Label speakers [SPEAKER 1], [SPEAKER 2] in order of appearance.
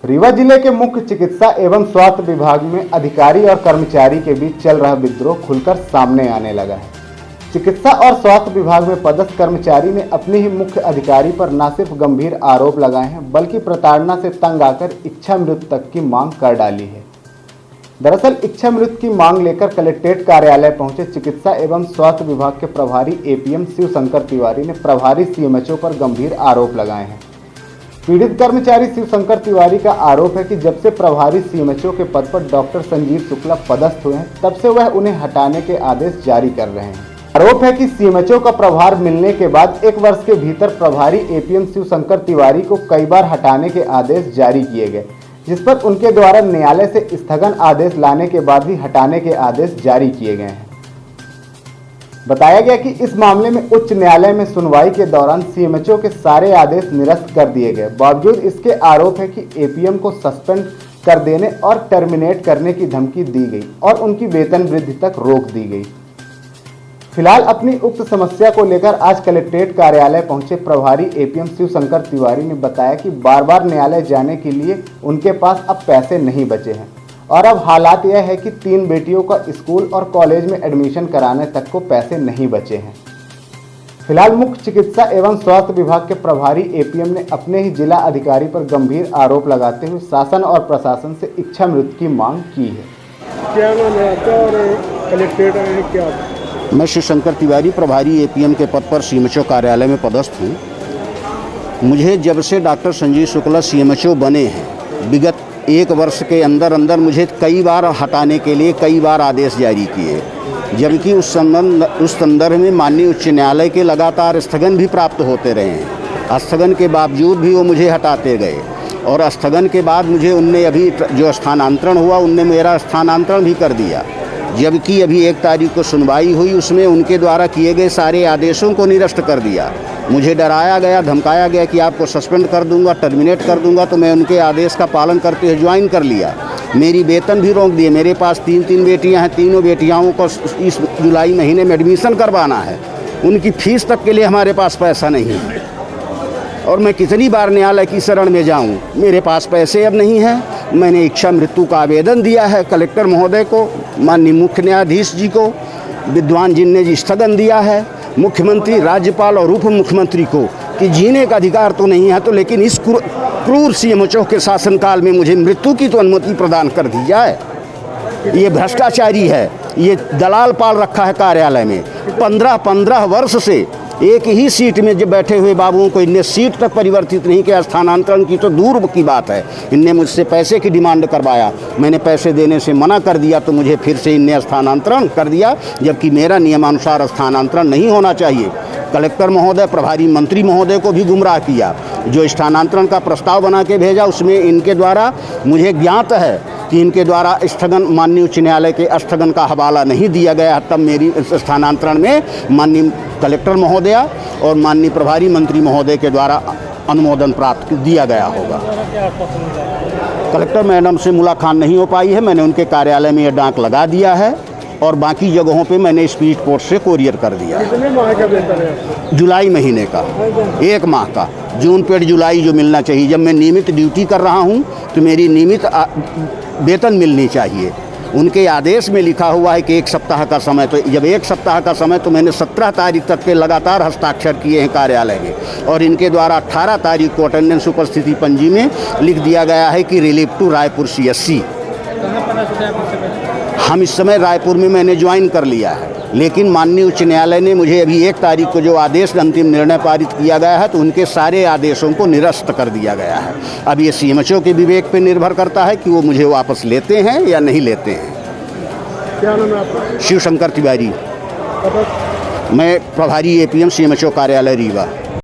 [SPEAKER 1] रीवा जिले के मुख्य चिकित्सा एवं स्वास्थ्य विभाग में अधिकारी और कर्मचारी के बीच चल रहा विद्रोह खुलकर सामने आने लगा है। चिकित्सा और स्वास्थ्य विभाग में पदस्थ कर्मचारी ने अपने ही मुख्य अधिकारी पर न सिर्फ गंभीर आरोप लगाए हैं, बल्कि प्रताड़ना से तंग आकर इच्छा मृत्यु तक की मांग कर डाली है। दरअसल इच्छा मृत्यु की मांग लेकर कलेक्ट्रेट कार्यालय पहुंचे चिकित्सा एवं स्वास्थ्य विभाग के प्रभारी एपीएम शिवशंकर तिवारी ने प्रभारी सीएमएचओ पर गंभीर आरोप लगाए हैं। पीड़ित कर्मचारी शिवशंकर तिवारी का आरोप है कि जब से प्रभारी सीएमएचओ के पद पर डॉक्टर संजीव शुक्ला पदस्थ हुए हैं, तब से वह उन्हें हटाने के आदेश जारी कर रहे हैं। आरोप है कि सीएमएचओ का प्रभार मिलने के बाद 1 वर्ष के भीतर प्रभारी एपीएम शिवशंकर तिवारी को कई बार हटाने के आदेश जारी किए गए, जिस पर उनके द्वारा न्यायालय से स्थगन आदेश लाने के बाद भी हटाने के आदेश जारी किए गए हैं। बताया गया कि इस मामले में उच्च न्यायालय में सुनवाई के दौरान सीएमएचओ के सारे आदेश निरस्त कर दिए गए। बावजूद इसके आरोप है कि एपीएम को सस्पेंड कर देने और टर्मिनेट करने की धमकी दी गई और उनकी वेतन वृद्धि तक रोक दी गई। फिलहाल अपनी उक्त समस्या को लेकर आज कलेक्ट्रेट कार्यालय पहुंचे प्रभारी एपीएम शिवशंकर तिवारी ने बताया कि बार बार न्यायालय जाने के लिए उनके पास अब पैसे नहीं बचे हैं और अब हालात यह है कि 3 बेटियों का स्कूल और कॉलेज में एडमिशन कराने तक को पैसे नहीं बचे हैं। फिलहाल मुख्य चिकित्सा एवं स्वास्थ्य विभाग के प्रभारी एपीएम ने अपने ही जिला अधिकारी पर गंभीर आरोप लगाते हुए शासन और प्रशासन से इच्छा मृत्यु की मांग की है।
[SPEAKER 2] क्या नाम है आपका और कलेक्ट्रेट आए हैं क्या?
[SPEAKER 3] मैं शिवशंकर तिवारी प्रभारी एपीएम के पद पर सीएमएचओ कार्यालय में पदस्थ हूँ। मुझे जब से डॉक्टर संजीव शुक्ला सीएमएचओ बने हैं, विगत 1 वर्ष के अंदर मुझे कई बार हटाने के लिए कई बार आदेश जारी किए, जबकि उस संदर्भ में माननीय उच्च न्यायालय के लगातार स्थगन भी प्राप्त होते रहे हैं। स्थगन के बावजूद भी वो मुझे हटाते गए और स्थगन के बाद मुझे उनने अभी जो स्थानांतरण हुआ उनने मेरा स्थानांतरण भी कर दिया, जबकि अभी 1 तारीख को सुनवाई हुई, उसमें उनके द्वारा किए गए सारे आदेशों को निरस्त कर दिया। मुझे डराया गया, धमकाया गया कि आपको सस्पेंड कर दूंगा, टर्मिनेट कर दूंगा, तो मैं उनके आदेश का पालन करते हुए ज्वाइन कर लिया। मेरी वेतन भी रोक दिए। मेरे पास 3 बेटियां हैं, तीनों बेटियों को इस जुलाई महीने में एडमिशन करवाना है। उनकी फीस तक के लिए हमारे पास पैसा नहीं है और मैं कितनी बार न्यायालय की शरण में जाऊं, मेरे पास पैसे अब नहीं हैं। मैंने इच्छा मृत्यु का आवेदन दिया है कलेक्टर महोदय को, माननीय मुख्य न्यायाधीश जी को, विद्वान जिनने जी स्थगन दिया है, मुख्यमंत्री, राज्यपाल और उप मुख्यमंत्री को कि जीने का अधिकार तो नहीं है, तो लेकिन इस क्रूर सीएमएचओ के शासनकाल में मुझे मृत्यु की तो अनुमति प्रदान कर दी जाए। ये भ्रष्टाचारी है, ये दलाल पाल रखा है कार्यालय में। 15 वर्ष से एक ही सीट में जब बैठे हुए बाबुओं को इनने सीट तक परिवर्तित नहीं किया। स्थानांतरण की तो दूर की बात है, इनने मुझसे पैसे की डिमांड करवाया, मैंने पैसे देने से मना कर दिया, तो मुझे फिर से इनने स्थानांतरण कर दिया, जबकि मेरा नियमानुसार स्थानांतरण नहीं होना चाहिए। कलेक्टर महोदय, प्रभारी मंत्री महोदय को भी गुमराह किया। जो स्थानांतरण का प्रस्ताव बना के भेजा उसमें इनके द्वारा मुझे ज्ञात है कि इनके द्वारा स्थगन, माननीय उच्च न्यायालय के स्थगन का हवाला नहीं दिया गया। तब मेरी स्थानांतरण में माननीय कलेक्टर महोदया और माननीय प्रभारी मंत्री महोदय के द्वारा अनुमोदन प्राप्त दिया गया होगा। कलेक्टर मैडम से मुलाकात नहीं हो पाई है, मैंने उनके कार्यालय में ये डाक लगा दिया है और बाकी जगहों पे मैंने स्पीड पोस्ट से कोरियर कर दिया।
[SPEAKER 2] कितने माह का वेतन है?
[SPEAKER 3] जुलाई महीने का, 1 माह का, जून पेड जुलाई जो मिलना चाहिए। जब मैं नियमित ड्यूटी कर रहा हूँ तो मेरी नियमित वेतन मिलनी चाहिए। उनके आदेश में लिखा हुआ है कि 1 सप्ताह का समय, तो जब 1 सप्ताह का समय, तो मैंने 17 तारीख तक के लगातार हस्ताक्षर किए हैं कार्यालय में और इनके द्वारा 18 तारीख को अटेंडेंस उपस्थिति पंजी में लिख दिया गया है कि रिलीव टू रायपुर CSC। हम इस समय रायपुर में मैंने ज्वाइन कर लिया है, लेकिन माननीय उच्च न्यायालय ने मुझे अभी 1 तारीख को जो आदेश अंतिम निर्णय पारित किया गया है, तो उनके सारे आदेशों को निरस्त कर दिया गया है। अब ये सीएमएचओ के विवेक पर निर्भर करता है कि वो मुझे वापस लेते हैं या नहीं लेते हैं।
[SPEAKER 2] क्या नाम है आपका?
[SPEAKER 3] शिवशंकर तिवारी, मैं प्रभारी एपीएम सीएमएचओ कार्यालय रीवा।